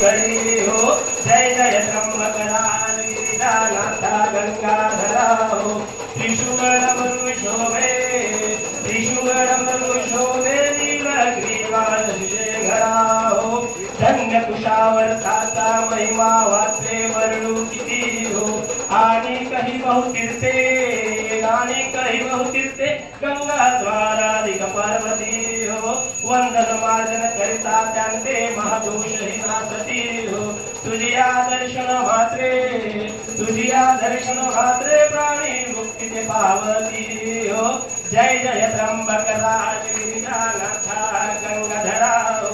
करी हो जय जय त्र्यंबकराज गिरिजानाथा गंगाधरा हो त्रिशूलमरु शोभे त्रिशूलमरु शोभे नीलग्रीवाल शेखरा हो धन्य कुशावर्ताचा महिमा वाचे वर्णू किती हो आणि काही बहुतीर्थे गंगा द्वाराधिक पार्वती हो वंदन मार्जन करिता त्यांचे महादोष ही नासती हो तुझिया दर्शन मात्रे प्राणी मुक्ती ते पावती हो जय जय त्र्यंबकराज गिरिजानाथा गंगाधरा हो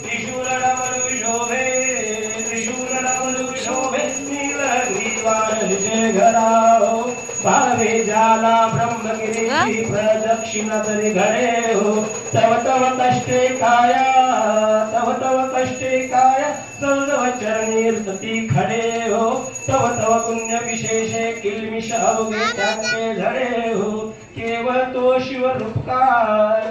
त्रिशूलमरु शोभे नीलग्रीवाल शेखरा हो भावे जाला ब्रह्मगिरीची प्रदक्षिणा तरी घडे हो तव तव कष्टे काया सौजव चरणी स्तुती खडे हो तव तव पुण्य विशेषे किलमिष अवघे त्यांचे झडे हो केवळ तो शिवरूपकार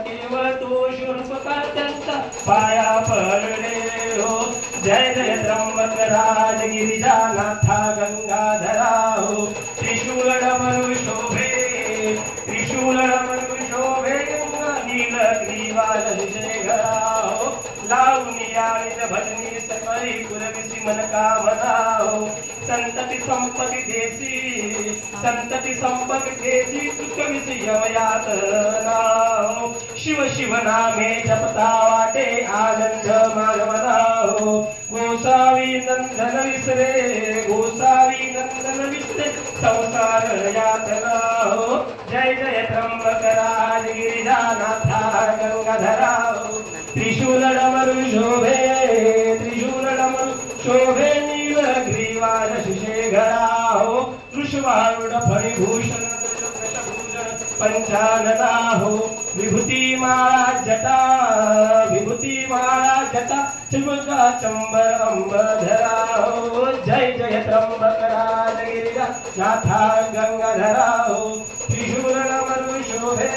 त्यांचा पाया पडले हो जय जय त्र्यंबकराज गिरिजानाथा गंगाधरा हो त्रिशूलमरु शोभे नीलग्रीवाल शेखरा हो लावणी याळीत भजनी सकळी कुलविसी मन कामना हो संतती संपत्ती देसी सुखविसी यमयातना हो शिव शिव नामे जपता वाटे आनंद मानवना हो गोसावी नंदन विसरे संसार यातना हो जय जय त्र्यंबकराज गिरिजानाथा गंगाधरा हो त्रिशूलमरु शोभे नीलग्रीवाल शेखरा हो वृषभारूढ फणिभूषण पंचानना हो विभूती माळा जटा चिमुका चंबर अंबधरा हो जय जय त्र्यंबकराज गिरिजानाथा गंगाधरा हो त्रिशूलमरु शोभे